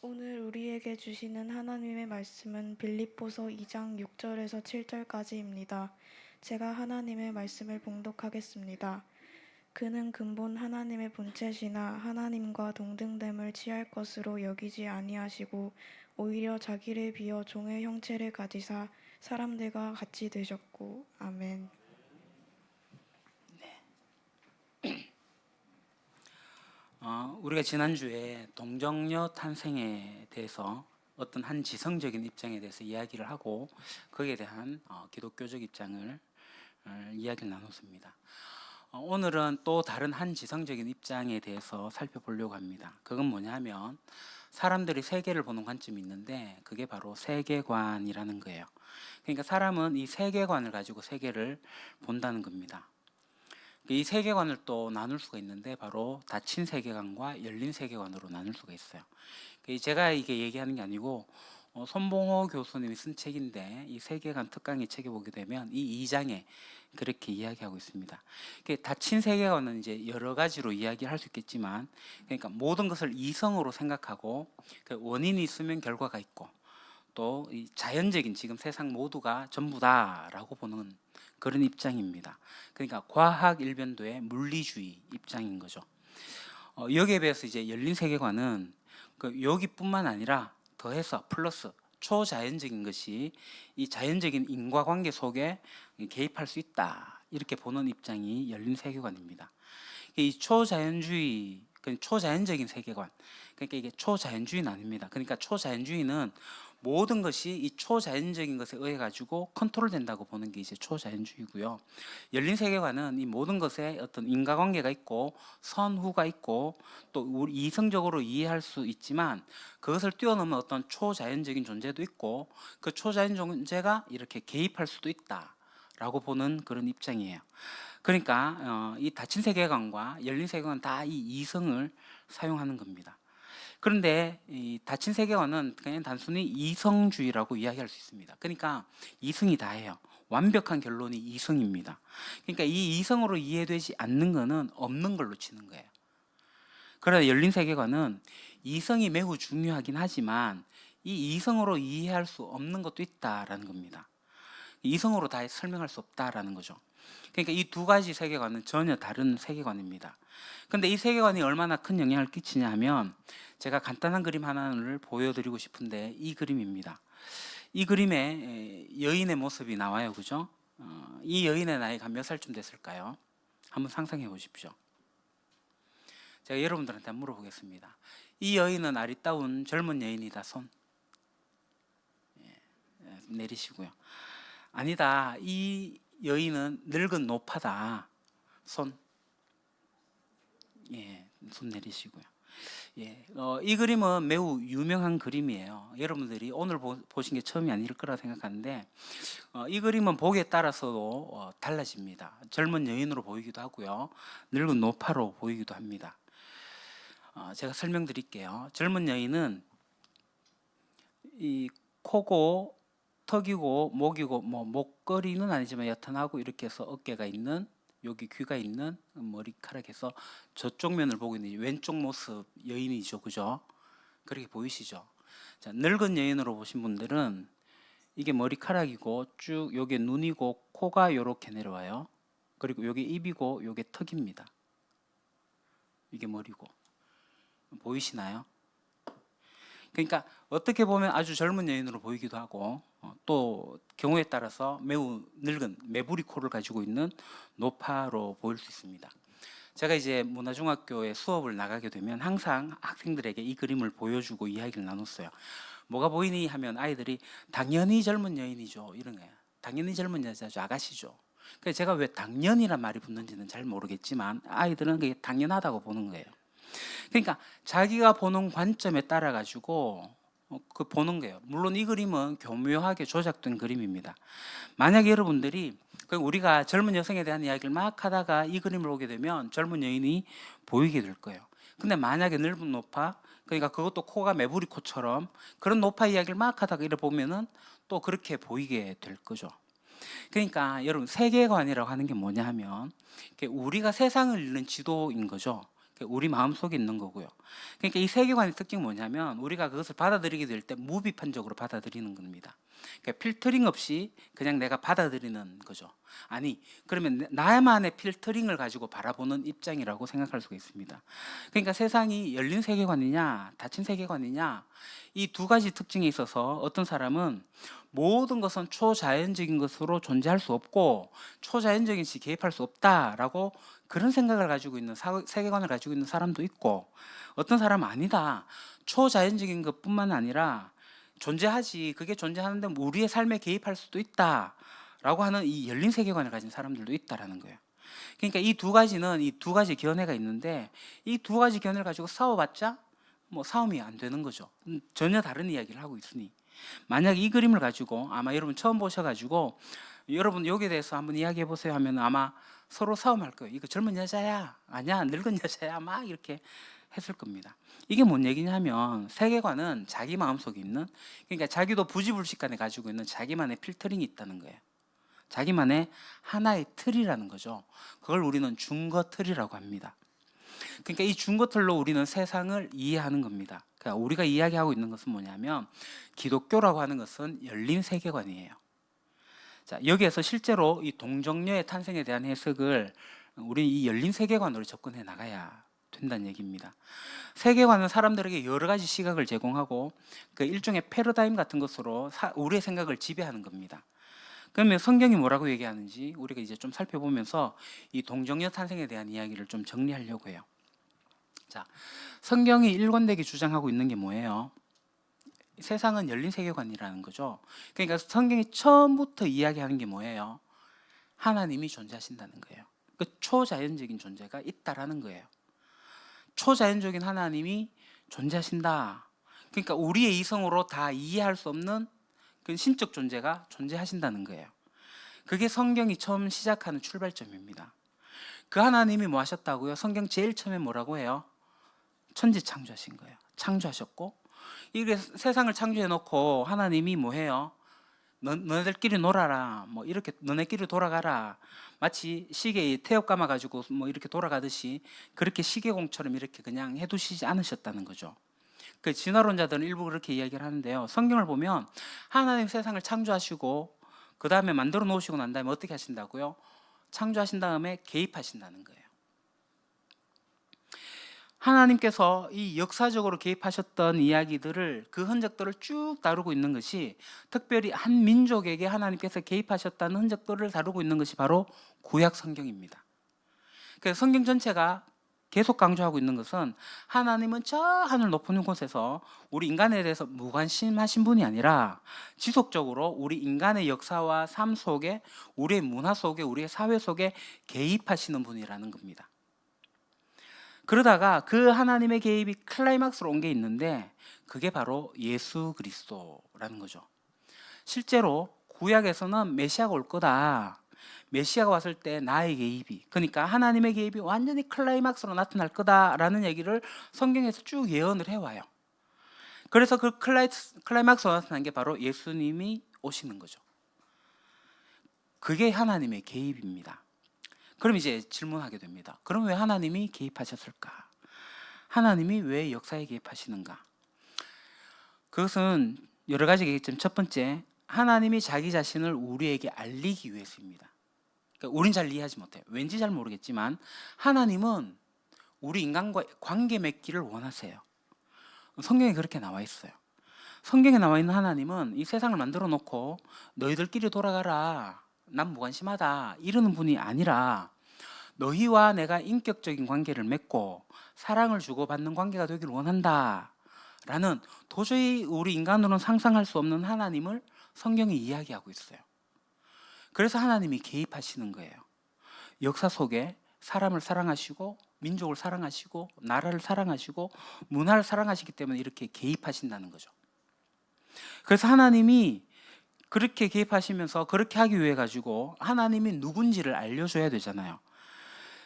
오늘 우리에게 주시는 하나님의 말씀은 빌립보서 2장 6절에서 7절까지입니다. 제가 하나님의 말씀을 봉독하겠습니다. 그는 근본 하나님의 본체시나 하나님과 동등됨을 취할 것으로 여기지 아니하시고 오히려 자기를 비어 종의 형체를 가지사 사람들과 같이 되셨고. 아멘. 우리가 지난주에 동정녀 탄생에 대해서 어떤 한 지성적인 입장에 대해서 이야기를 하고 거기에 대한 기독교적 입장을 이야기를 나눴습니다. 오늘은 또 다른 한 지성적인 입장에 대해서 살펴보려고 합니다. 그건 뭐냐면 사람들이 세계를 보는 관점이 있는데 그게 바로 세계관이라는 거예요. 그러니까 사람은 이 세계관을 가지고 세계를 본다는 겁니다. 이 세계관을 또 나눌 수가 있는데 바로 닫힌 세계관과 열린 세계관으로 나눌 수가 있어요. 제가 이게 얘기하는 게 아니고 손봉호 교수님이 쓴 책인데 이 세계관 특강의 책에 보게 되면 이 2장에 그렇게 이야기하고 있습니다. 닫힌 세계관은 이제 여러 가지로 이야기할 수 있겠지만, 그러니까 모든 것을 이성으로 생각하고 그 원인이 있으면 결과가 있고 또 이 자연적인 지금 세상 모두가 전부다라고 보는 그런 입장입니다. 그러니까 과학 일변도의 물리주의 입장인 거죠. 여기에 비해서 이제 열린 세계관은 여기뿐만 아니라 더해서 플러스 초자연적인 것이 이 자연적인 인과관계 속에 개입할 수 있다, 이렇게 보는 입장이 열린 세계관입니다. 이 초자연주의, 초자연적인 세계관, 그러니까 이게 초자연주의는 아닙니다. 그러니까 초자연주의는 모든 것이 이 초자연적인 것에 의해 가지고 컨트롤된다고 보는 게 이제 초자연주의고요. 열린 세계관은 이 모든 것에 어떤 인과관계가 있고 선후가 있고 또 우리 이성적으로 이해할 수 있지만 그것을 뛰어넘은 어떤 초자연적인 존재도 있고 그 초자연 존재가 이렇게 개입할 수도 있다라고 보는 그런 입장이에요. 그러니까 이 닫힌 세계관과 열린 세계관 다 이 이성을 사용하는 겁니다. 그런데 이 닫힌 세계관은 그냥 단순히 이성주의라고 이야기할 수 있습니다. 그러니까 이성이 다예요. 완벽한 결론이 이성입니다. 그러니까 이 이성으로 이해되지 않는 것은 없는 걸로 치는 거예요. 그러나 열린 세계관은 이성이 매우 중요하긴 하지만 이 이성으로 이해할 수 없는 것도 있다라는 겁니다. 이성으로 다 설명할 수 없다라는 거죠. 그러니까 이 두 가지 세계관은 전혀 다른 세계관입니다. 근데 이 세계관이 얼마나 큰 영향을 끼치냐 하면 제가 간단한 그림 하나를 보여드리고 싶은데 이 그림입니다. 이 그림에 여인의 모습이 나와요. 그죠? 이 여인의 나이가 몇 살쯤 됐을까요? 한번 상상해 보십시오. 제가 여러분들한테 한번 물어보겠습니다. 이 여인은 아리따운 젊은 여인이다. 손 내리시고요. 아니다. 이 여인은 늙은 노파다. 손. 손 내리시고요. 이 그림은 매우 유명한 그림이에요. 여러분들이 오늘 보신 게 처음이 아닐 거라 생각하는데 이 그림은 보기에 따라서도 달라집니다. 젊은 여인으로 보이기도 하고요. 늙은 노파로 보이기도 합니다. 제가 설명드릴게요. 젊은 여인은 이 코고 턱이고 목이고 뭐 목걸이는 아니지만 여튼하고 이렇게 해서 어깨가 있는, 여기 귀가 있는 머리카락에서 저쪽 면을 보고 있는 왼쪽 모습 여인이죠. 그죠? 그렇게 보이시죠? 자, 늙은 여인으로 보신 분들은 이게 머리카락이고 쭉 여기 눈이고 코가 이렇게 내려와요. 그리고 여기 입이고 여기 턱입니다. 이게 머리고. 보이시나요? 그러니까 어떻게 보면 아주 젊은 여인으로 보이기도 하고 또 경우에 따라서 매우 늙은 매부리 코를 가지고 있는 노파로 보일 수 있습니다. 제가 이제 문화중학교에 수업을 나가게 되면 항상 학생들에게 이 그림을 보여주고 이야기를 나눴어요. 뭐가 보이니 하면 아이들이 당연히 젊은 여인이죠, 이런 거예요. 당연히 젊은 여자죠, 아가씨죠. 그래서 제가 왜 당연이란 말이 붙는지는 잘 모르겠지만 아이들은 그게 당연하다고 보는 거예요. 그러니까 자기가 보는 관점에 따라 가지고 그 보는 거예요. 물론 이 그림은 교묘하게 조작된 그림입니다. 만약에 여러분들이 우리가 젊은 여성에 대한 이야기를 막 하다가 이 그림을 보게 되면 젊은 여인이 보이게 될 거예요. 근데 만약에 넓은 노파, 그러니까 그것도 코가 메부리 코처럼 그런 노파 이야기를 막 하다가 이래 보면은 또 그렇게 보이게 될 거죠. 그러니까 여러분, 세계관이라고 하는 게 뭐냐 하면 우리가 세상을 읽는 지도인 거죠. 우리 마음속에 있는 거고요. 그러니까 이 세계관의 특징이 뭐냐면 우리가 그것을 받아들이게 될 때 무비판적으로 받아들이는 겁니다. 그러니까 필터링 없이 그냥 내가 받아들이는 거죠. 아니, 그러면 나만의 필터링을 가지고 바라보는 입장이라고 생각할 수가 있습니다. 그러니까 세상이 열린 세계관이냐 닫힌 세계관이냐, 이 두 가지 특징이 있어서 어떤 사람은 모든 것은 초자연적인 것으로 존재할 수 없고 초자연적인 것이 개입할 수 없다라고 그런 생각을 가지고 있는 세계관을 가지고 있는 사람도 있고, 어떤 사람은 아니다, 초자연적인 것뿐만 아니라 존재하지, 그게 존재하는데 우리의 삶에 개입할 수도 있다라고 하는 이 열린 세계관을 가진 사람들도 있다라는 거예요. 그러니까 이 두 가지는 이 두 가지 견해가 있는데, 이 두 가지 견해를 가지고 싸워봤자 뭐 싸움이 안 되는 거죠. 전혀 다른 이야기를 하고 있으니. 만약 이 그림을 가지고 아마 여러분 처음 보셔가지고 여러분 여기에 대해서 한번 이야기해 보세요 하면 아마 서로 싸움할 거예요. 이거 젊은 여자야, 아니야 늙은 여자야, 막 이렇게 했을 겁니다. 이게 뭔 얘기냐면 세계관은 자기 마음속에 있는, 그러니까 자기도 부지불식간에 가지고 있는 자기만의 필터링이 있다는 거예요. 자기만의 하나의 틀이라는 거죠. 그걸 우리는 중거 틀이라고 합니다. 그러니까 이 중거 틀로 우리는 세상을 이해하는 겁니다. 그러니까 우리가 이야기하고 있는 것은 뭐냐면 기독교라고 하는 것은 열린 세계관이에요. 자, 여기에서 실제로 이 동정녀의 탄생에 대한 해석을 우리 이 열린 세계관으로 접근해 나가야 된다는 얘기입니다. 세계관은 사람들에게 여러 가지 시각을 제공하고 그 일종의 패러다임 같은 것으로 우리의 생각을 지배하는 겁니다. 그러면 성경이 뭐라고 얘기하는지 우리가 이제 좀 살펴보면서 이 동정녀 탄생에 대한 이야기를 좀 정리하려고 해요. 자, 성경이 일관되게 주장하고 있는 게 뭐예요? 세상은 열린 세계관이라는 거죠. 그러니까 성경이 처음부터 이야기하는 게 뭐예요? 하나님이 존재하신다는 거예요. 그 초자연적인 존재가 있다라는 거예요. 초자연적인 하나님이 존재하신다. 그러니까 우리의 이성으로 다 이해할 수 없는 그 신적 존재가 존재하신다는 거예요. 그게 성경이 처음 시작하는 출발점입니다. 그 하나님이 뭐 하셨다고요? 성경 제일 처음에 뭐라고 해요? 천지 창조하신 거예요. 창조하셨고, 이게 세상을 창조해 놓고 하나님이 뭐 해요? 너네들끼리 놀아라, 뭐 이렇게 너네끼리 돌아가라, 마치 시계에 태엽 감아 가지고 뭐 이렇게 돌아가듯이 그렇게 시계공처럼 이렇게 그냥 해두시지 않으셨다는 거죠. 그 진화론자들은 일부 그렇게 이야기를 하는데요. 성경을 보면 하나님 세상을 창조하시고 그 다음에 만들어 놓으시고 난 다음에 어떻게 하신다고요? 창조하신 다음에 개입하신다는 거예요. 하나님께서 이 역사적으로 개입하셨던 이야기들을, 그 흔적들을 쭉 다루고 있는 것이, 특별히 한 민족에게 하나님께서 개입하셨다는 흔적들을 다루고 있는 것이 바로 구약 성경입니다. 그래서 성경 전체가 계속 강조하고 있는 것은 하나님은 저 하늘 높은 곳에서 우리 인간에 대해서 무관심하신 분이 아니라 지속적으로 우리 인간의 역사와 삶 속에, 우리의 문화 속에, 우리의 사회 속에 개입하시는 분이라는 겁니다. 그러다가 그 하나님의 개입이 클라이막스로 온 게 있는데 그게 바로 예수 그리스도라는 거죠. 실제로 구약에서는 메시아가 올 거다, 메시아가 왔을 때 나의 개입이, 그러니까 하나님의 개입이 완전히 클라이막스로 나타날 거다라는 얘기를 성경에서 쭉 예언을 해와요. 그래서 그 클라이막스로 나타난 게 바로 예수님이 오시는 거죠. 그게 하나님의 개입입니다. 그럼 이제 질문하게 됩니다. 그럼 왜 하나님이 개입하셨을까? 하나님이 왜 역사에 개입하시는가? 그것은 여러 가지겠지만 첫 번째, 하나님이 자기 자신을 우리에게 알리기 위해서입니다. 그러니까 우린 잘 이해하지 못해요. 왠지 잘 모르겠지만 하나님은 우리 인간과 관계 맺기를 원하세요. 성경에 그렇게 나와 있어요. 성경에 나와 있는 하나님은 이 세상을 만들어 놓고 너희들끼리 돌아가라, 난 무관심하다 이러는 분이 아니라 너희와 내가 인격적인 관계를 맺고 사랑을 주고받는 관계가 되길 원한다 라는, 도저히 우리 인간으로는 상상할 수 없는 하나님을 성경이 이야기하고 있어요. 그래서 하나님이 개입하시는 거예요. 역사 속에 사람을 사랑하시고 민족을 사랑하시고 나라를 사랑하시고 문화를 사랑하시기 때문에 이렇게 개입하신다는 거죠. 그래서 하나님이 그렇게 개입하시면서 그렇게 하기 위해 가지고 하나님이 누군지를 알려줘야 되잖아요.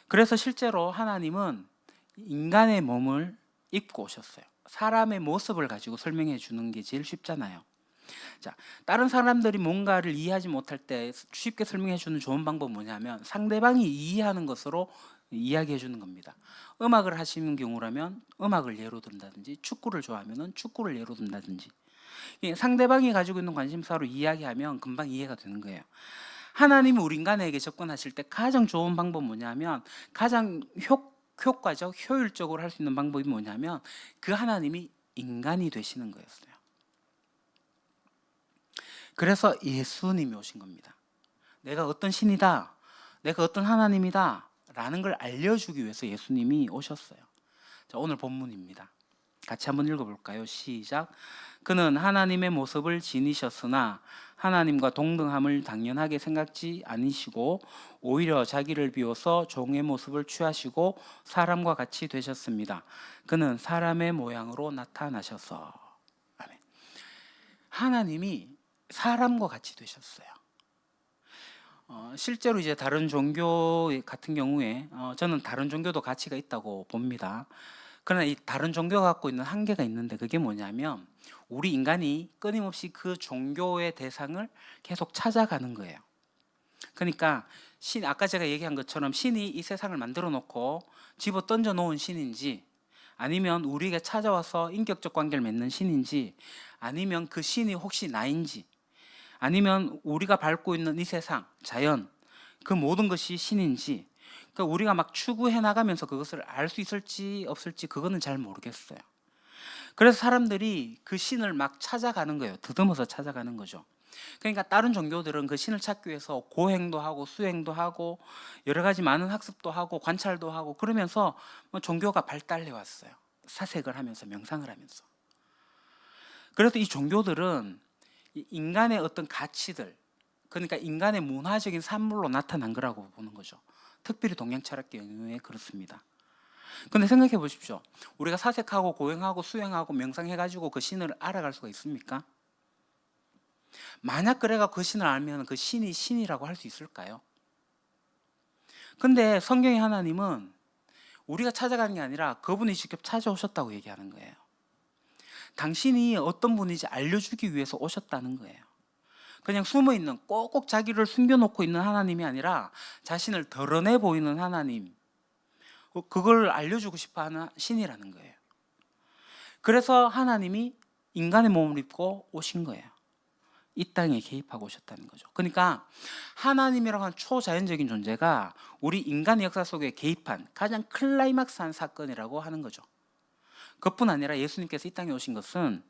그래서 실제로 하나님은 인간의 몸을 입고 오셨어요. 사람의 모습을 가지고 설명해 주는 게 제일 쉽잖아요. 자, 다른 사람들이 뭔가를 이해하지 못할 때 쉽게 설명해 주는 좋은 방법은 뭐냐면 상대방이 이해하는 것으로 이야기해 주는 겁니다. 음악을 하시는 경우라면 음악을 예로 든다든지, 축구를 좋아하면은 축구를 예로 든다든지, 상대방이 가지고 있는 관심사로 이야기하면 금방 이해가 되는 거예요. 하나님이 우리 인간에게 접근하실 때 가장 좋은 방법은 뭐냐면, 가장 효과적, 효율적으로 할 수 있는 방법이 뭐냐면 그 하나님이 인간이 되시는 거였어요. 그래서 예수님이 오신 겁니다. 내가 어떤 신이다, 내가 어떤 하나님이다 라는 걸 알려주기 위해서 예수님이 오셨어요. 자, 오늘 본문입니다. 같이 한번 읽어볼까요? 시작. 그는 하나님의 모습을 지니셨으나 하나님과 동등함을 당연하게 생각지 아니시고 오히려 자기를 비워서 종의 모습을 취하시고 사람과 같이 되셨습니다. 그는 사람의 모양으로 나타나셔서. 아멘. 하나님이 사람과 같이 되셨어요. 실제로 이제 다른 종교 같은 경우에 저는 다른 종교도 가치가 있다고 봅니다. 그러나 이 다른 종교가 갖고 있는 한계가 있는데, 그게 뭐냐면 우리 인간이 끊임없이 그 종교의 대상을 계속 찾아가는 거예요. 그러니까 아까 제가 얘기한 것처럼 신이 이 세상을 만들어 놓고 집어 던져 놓은 신인지, 아니면 우리에게 찾아와서 인격적 관계를 맺는 신인지, 아니면 그 신이 혹시 나인지, 아니면 우리가 밟고 있는 이 세상, 자연, 그 모든 것이 신인지, 그러니까 우리가 막 추구해 나가면서 그것을 알 수 있을지 없을지 그거는 잘 모르겠어요. 그래서 사람들이 그 신을 막 찾아가는 거예요. 더듬어서 찾아가는 거죠. 그러니까 다른 종교들은 그 신을 찾기 위해서 고행도 하고 수행도 하고 여러 가지 많은 학습도 하고 관찰도 하고 그러면서 종교가 발달해 왔어요. 사색을 하면서, 명상을 하면서. 그래서 이 종교들은 인간의 어떤 가치들, 그러니까 인간의 문화적인 산물로 나타난 거라고 보는 거죠. 특별히 동양 철학계 경우에 그렇습니다. 근데 생각해 보십시오. 우리가 사색하고 고행하고 수행하고 명상해가지고 그 신을 알아갈 수가 있습니까? 만약 그래가 그 신을 알면 그 신이 신이라고 할 수 있을까요? 근데 성경의 하나님은 우리가 찾아가는 게 아니라 그분이 직접 찾아오셨다고 얘기하는 거예요. 당신이 어떤 분인지 알려주기 위해서 오셨다는 거예요. 그냥 숨어있는, 꼭꼭 자기를 숨겨놓고 있는 하나님이 아니라 자신을 드러내 보이는 하나님, 그걸 알려주고 싶어하는 신이라는 거예요. 그래서 하나님이 인간의 몸을 입고 오신 거예요. 이 땅에 개입하고 오셨다는 거죠. 그러니까 하나님이라고 하는 초자연적인 존재가 우리 인간의 역사 속에 개입한 가장 클라이막스한 사건이라고 하는 거죠. 그뿐 아니라 예수님께서 이 땅에 오신 것은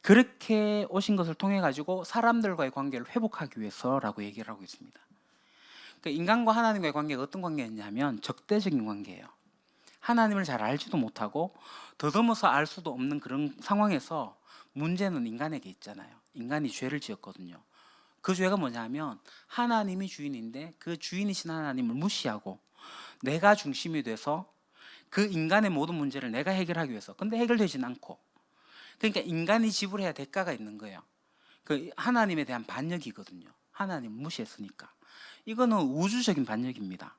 그렇게 오신 것을 통해 가지고 사람들과의 관계를 회복하기 위해서라고 얘기를 하고 있습니다. 그러니까 인간과 하나님과의 관계가 어떤 관계였냐면 적대적인 관계예요. 하나님을 잘 알지도 못하고 더듬어서 알 수도 없는 그런 상황에서 문제는 인간에게 있잖아요. 인간이 죄를 지었거든요. 그 죄가 뭐냐면 하나님이 주인인데 그 주인이신 하나님을 무시하고 내가 중심이 돼서 그 인간의 모든 문제를 내가 해결하기 위해서, 근데 해결되진 않고, 그러니까 인간이 지불해야 대가가 있는 거예요. 그 하나님에 대한 반역이거든요. 하나님 무시했으니까. 이거는 우주적인 반역입니다.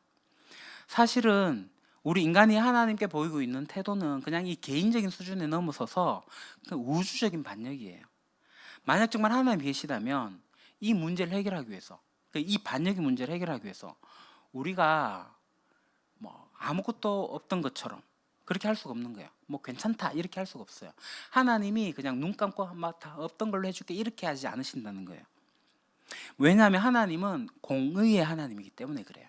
사실은 우리 인간이 하나님께 보이고 있는 태도는 그냥 이 개인적인 수준에 넘어서서 우주적인 반역이에요. 만약 정말 하나님이 계시다면 이 문제를 해결하기 위해서, 이 반역의 문제를 해결하기 위해서 우리가 아무것도 없던 것처럼 그렇게 할 수가 없는 거예요. 괜찮다 이렇게 할 수가 없어요. 하나님이 그냥 눈 감고 다 없던 걸로 해줄게 이렇게 하지 않으신다는 거예요. 왜냐하면 하나님은 공의의 하나님이기 때문에 그래요.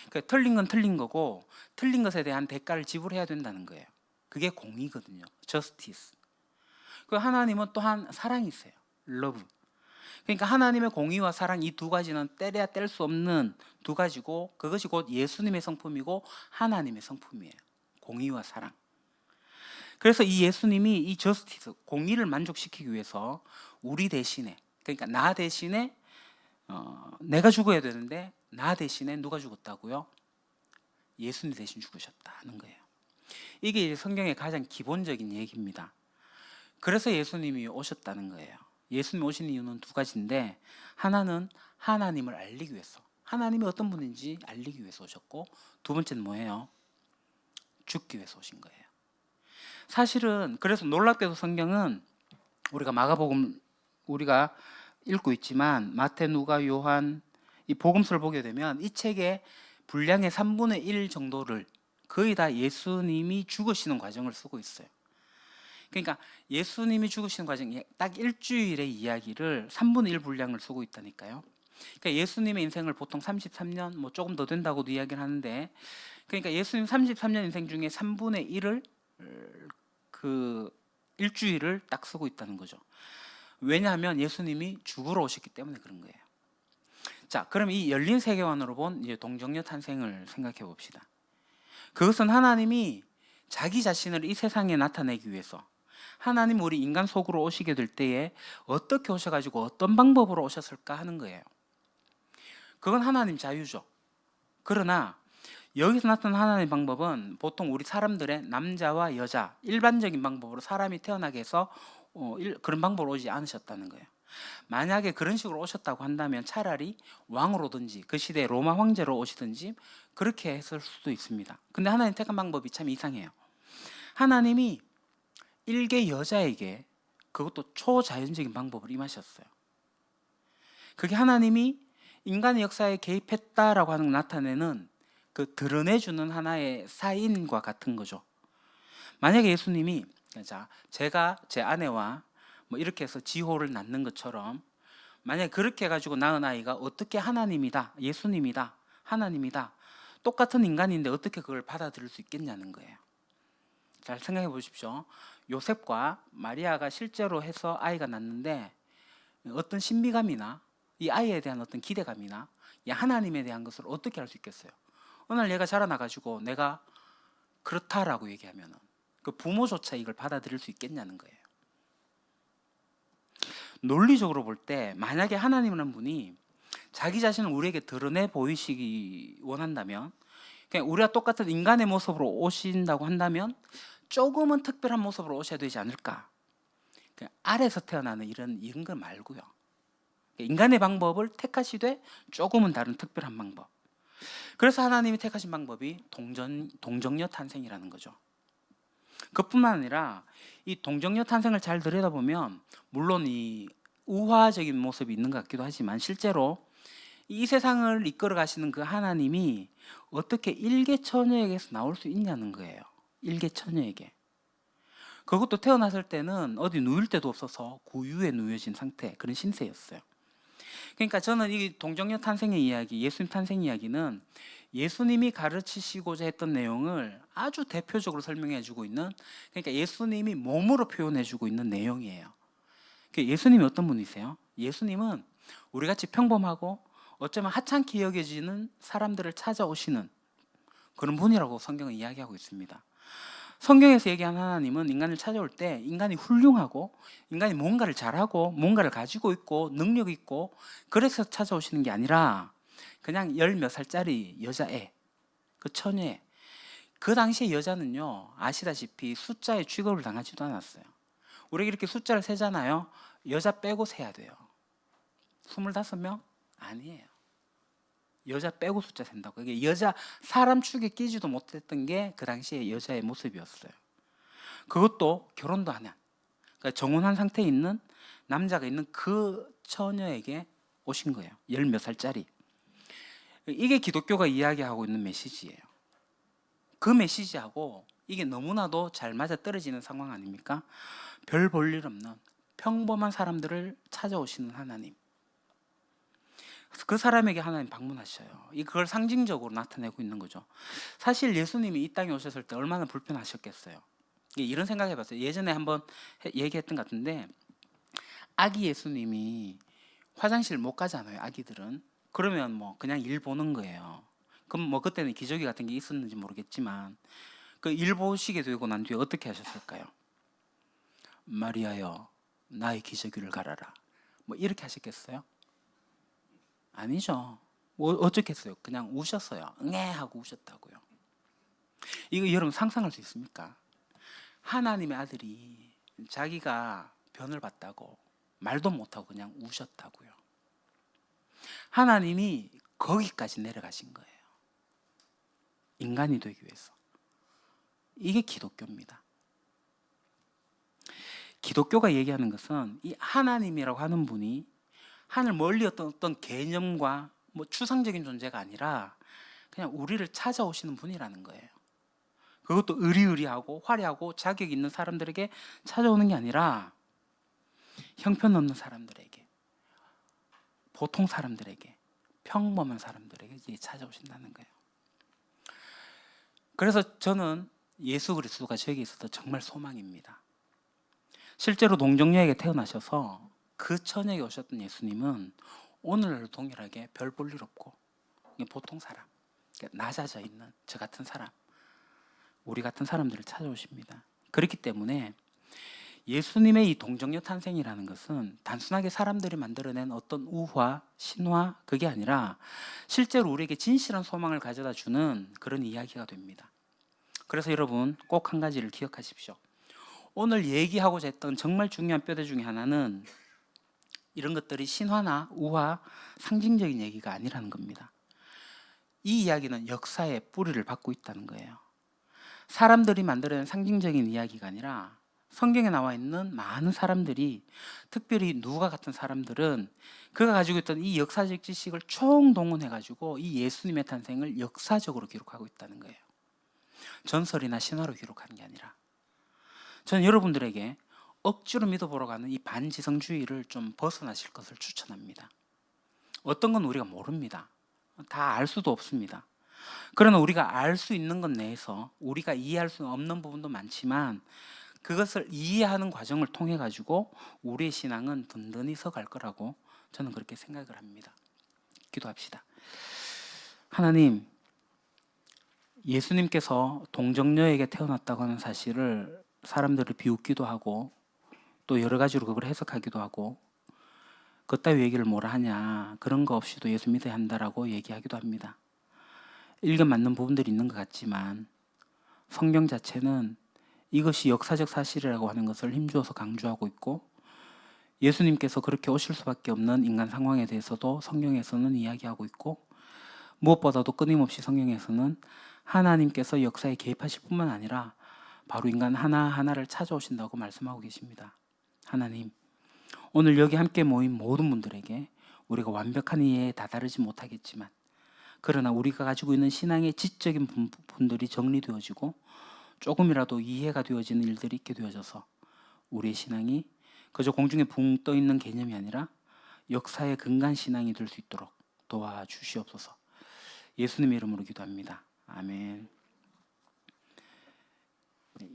그러니까 틀린 건 틀린 거고 틀린 것에 대한 대가를 지불해야 된다는 거예요. 그게 공의거든요. justice. 그 하나님은 또한 사랑이 있어요. love. 그러니까 하나님의 공의와 사랑, 이 두 가지는 떼려야 뗄 수 없는 두 가지고, 그것이 곧 예수님의 성품이고 하나님의 성품이에요. 공의와 사랑. 그래서 이 예수님이 이 저스티스, 공의를 만족시키기 위해서 우리 대신에, 그러니까 나 대신에 내가 죽어야 되는데 나 대신에 누가 죽었다고요? 예수님 대신 죽으셨다는 거예요. 이게 이제 성경의 가장 기본적인 얘기입니다. 그래서 예수님이 오셨다는 거예요. 예수님이 오신 이유는 두 가지인데, 하나는 하나님을 알리기 위해서, 하나님이 어떤 분인지 알리기 위해서 오셨고, 두 번째는 뭐예요? 죽기 위해서 오신 거예요. 사실은 그래서 놀랍게도 성경은 우리가 마가복음 우리가 읽고 있지만 마태, 누가, 요한 이 복음서를 보게 되면 이 책에 분량의 3분의 1 정도를 거의 다 예수님이 죽으시는 과정을 쓰고 있어요. 그러니까 예수님이 죽으시는 과정이 딱 일주일의 이야기를 3분의 1 분량을 쓰고 있다니까요. 그러니까 예수님의 인생을 보통 33년 뭐 조금 더 된다고도 이야기를 하는데, 그러니까 예수님 33년 인생 중에 3분의 1을 그 일주일을 딱 쓰고 있다는 거죠. 왜냐하면 예수님이 죽으러 오셨기 때문에 그런 거예요. 자, 그럼 이 열린 세계관으로 본 이제 동정녀 탄생을 생각해 봅시다. 그것은 하나님이 자기 자신을 이 세상에 나타내기 위해서, 하나님 우리 인간 속으로 오시게 될 때에 어떻게 오셔가지고 어떤 방법으로 오셨을까 하는 거예요. 그건 하나님 자유죠. 그러나 여기서 나타난 하나님의 방법은 보통 우리 사람들의 남자와 여자 일반적인 방법으로 사람이 태어나게 해서 그런 방법으로 오지 않으셨다는 거예요. 만약에 그런 식으로 오셨다고 한다면 차라리 왕으로 오든지 그 시대에 로마 황제로 오시든지 그렇게 했을 수도 있습니다. 근데 하나님 택한 방법이 참 이상해요. 하나님이 일개 여자에게 그것도 초자연적인 방법을 임하셨어요. 그게 하나님이 인간의 역사에 개입했다라고 하는 걸 나타내는 그 드러내주는 하나의 사인과 같은 거죠. 만약에 예수님이 제가 제 아내와 뭐 이렇게 해서 지호를 낳는 것처럼 만약에 그렇게 해가지고 낳은 아이가 어떻게 하나님이다, 예수님이다, 하나님이다, 똑같은 인간인데 어떻게 그걸 받아들일 수 있겠냐는 거예요. 잘 생각해 보십시오. 요셉과 마리아가 실제로 해서 아이가 낳는데 어떤 신비감이나 이 아이에 대한 어떤 기대감이나 이 하나님에 대한 것을 어떻게 할 수 있겠어요? 어느 날 얘가 자라나가지고 내가 그렇다라고 얘기하면 그 부모조차 이걸 받아들일 수 있겠냐는 거예요. 논리적으로 볼 때 만약에 하나님이라는 분이 자기 자신을 우리에게 드러내 보이시기 원한다면, 그냥 우리가 똑같은 인간의 모습으로 오신다고 한다면 조금은 특별한 모습으로 오셔야 되지 않을까. 그냥 아래서 태어나는 이런 거 말고요. 인간의 방법을 택하시되 조금은 다른 특별한 방법. 그래서 하나님이 택하신 방법이 동정녀 탄생이라는 거죠. 그뿐만 아니라 이 동정녀 탄생을 잘 들여다보면 물론 이 우화적인 모습이 있는 것 같기도 하지만 실제로 이 세상을 이끌어 가시는 그 하나님이 어떻게 일개처녀에게서 나올 수 있냐는 거예요. 일개처녀에게. 그것도 태어났을 때는 어디 누울 데도 없어서 고유에 누워진 상태, 그런 신세였어요. 그러니까 저는 이 동정녀 탄생의 이야기, 예수님 탄생 이야기는 예수님이 가르치시고자 했던 내용을 아주 대표적으로 설명해 주고 있는, 그러니까 예수님이 몸으로 표현해 주고 있는 내용이에요. 예수님이 어떤 분이세요? 예수님은 우리같이 평범하고 어쩌면 하찮게 여겨지는 사람들을 찾아오시는 그런 분이라고 성경은 이야기하고 있습니다. 성경에서 얘기한 하나님은 인간을 찾아올 때 인간이 훌륭하고 인간이 뭔가를 잘하고 뭔가를 가지고 있고 능력 있고 그래서 찾아오시는 게 아니라 그냥 10몇 살짜리 여자애, 그 처녀애. 그 당시에 여자는요, 아시다시피 숫자에 취급을 당하지도 않았어요. 우리가 이렇게 숫자를 세잖아요. 여자 빼고 세야 돼요. 25명? 아니에요. 여자 빼고 숫자 센다고. 이게 여자 사람 축에 끼지도 못했던 게 그 당시에 여자의 모습이었어요. 그것도 결혼도 안 한, 그러니까 정혼한 상태에 있는 남자가 있는 그 처녀에게 오신 거예요. 10몇 살짜리. 이게 기독교가 이야기하고 있는 메시지예요. 그 메시지하고 이게 너무나도 잘 맞아 떨어지는 상황 아닙니까? 별 볼 일 없는 평범한 사람들을 찾아오시는 하나님. 그 사람에게 하나님 방문하셔요. 그걸 상징적으로 나타내고 있는 거죠. 사실 예수님이 이 땅에 오셨을 때 얼마나 불편하셨겠어요. 이런 생각 해봤어요. 예전에 한번 얘기했던 것 같은데, 아기 예수님이 화장실 못 가잖아요. 아기들은. 그러면 뭐 그냥 일 보는 거예요. 그럼 뭐 그때는 기저귀 같은 게 있었는지 모르겠지만 그 일 보시게 되고 난 뒤에 어떻게 하셨을까요? 마리아여, 나의 기저귀를 갈아라. 뭐 이렇게 하셨겠어요? 아니죠. 뭐 어쩌겠어요? 그냥 우셨어요. 응애 하고 우셨다고요. 이거 여러분 상상할 수 있습니까? 하나님의 아들이 자기가 변을 봤다고 말도 못하고 그냥 우셨다고요. 하나님이 거기까지 내려가신 거예요. 인간이 되기 위해서. 이게 기독교입니다. 기독교가 얘기하는 것은 이 하나님이라고 하는 분이 하늘 멀리 어떤 개념과 뭐 추상적인 존재가 아니라 그냥 우리를 찾아오시는 분이라는 거예요. 그것도 의리의리하고 화려하고 자격 있는 사람들에게 찾아오는 게 아니라 형편없는 사람들에게, 보통 사람들에게, 평범한 사람들에게 이제 찾아오신다는 거예요. 그래서 저는 예수 그리스도가 저에게 있어서 정말 소망입니다. 실제로 동정녀에게 태어나셔서 그 처녀에게 오셨던 예수님은 오늘날 동일하게 별 볼 일 없고 보통 사람, 낮아져 있는 저 같은 사람, 우리 같은 사람들을 찾아오십니다. 그렇기 때문에 예수님의 이 동정녀 탄생이라는 것은 단순하게 사람들이 만들어낸 어떤 우화, 신화 그게 아니라 실제로 우리에게 진실한 소망을 가져다 주는 그런 이야기가 됩니다. 그래서 여러분 꼭 한 가지를 기억하십시오. 오늘 얘기하고자 했던 정말 중요한 뼈대 중에 하나는 이런 것들이 신화나 우화, 상징적인 얘기가 아니라는 겁니다. 이 이야기는 역사의 뿌리를 받고 있다는 거예요. 사람들이 만들어낸 상징적인 이야기가 아니라 성경에 나와 있는 많은 사람들이, 특별히 누가 같은 사람들은 그가 가지고 있던 이 역사적 지식을 총동원해 가지고 이 예수님의 탄생을 역사적으로 기록하고 있다는 거예요. 전설이나 신화로 기록하는 게 아니라. 저는 여러분들에게 억지로 믿어보러 가는 이 반지성주의를 좀 벗어나실 것을 추천합니다. 어떤 건 우리가 모릅니다. 다 알 수도 없습니다. 그러나 우리가 알 수 있는 것 내에서 우리가 이해할 수 없는 부분도 많지만 그것을 이해하는 과정을 통해 가지고 우리의 신앙은 든든히 서갈 거라고 저는 그렇게 생각을 합니다. 기도합시다. 하나님, 예수님께서 동정녀에게 태어났다고 하는 사실을 사람들을 비웃기도 하고 또 여러 가지로 그걸 해석하기도 하고 그따위 얘기를 뭐라 하냐, 그런 거 없이도 예수 믿어야 한다라고 얘기하기도 합니다. 일견 맞는 부분들이 있는 것 같지만 성경 자체는 이것이 역사적 사실이라고 하는 것을 힘주어서 강조하고 있고 예수님께서 그렇게 오실 수밖에 없는 인간 상황에 대해서도 성경에서는 이야기하고 있고 무엇보다도 끊임없이 성경에서는 하나님께서 역사에 개입하실 뿐만 아니라 바로 인간 하나하나를 찾아오신다고 말씀하고 계십니다. 하나님, 오늘 여기 함께 모인 모든 분들에게 우리가 완벽한 이해에 다다르지 못하겠지만 그러나 우리가 가지고 있는 신앙의 지적인 부분들이 정리되어지고 조금이라도 이해가 되어지는 일들이 있게 되어져서 우리의 신앙이 그저 공중에 붕 떠 있는 개념이 아니라 역사의 근간 신앙이 될 수 있도록 도와주시옵소서. 예수님의 이름으로 기도합니다. 아멘.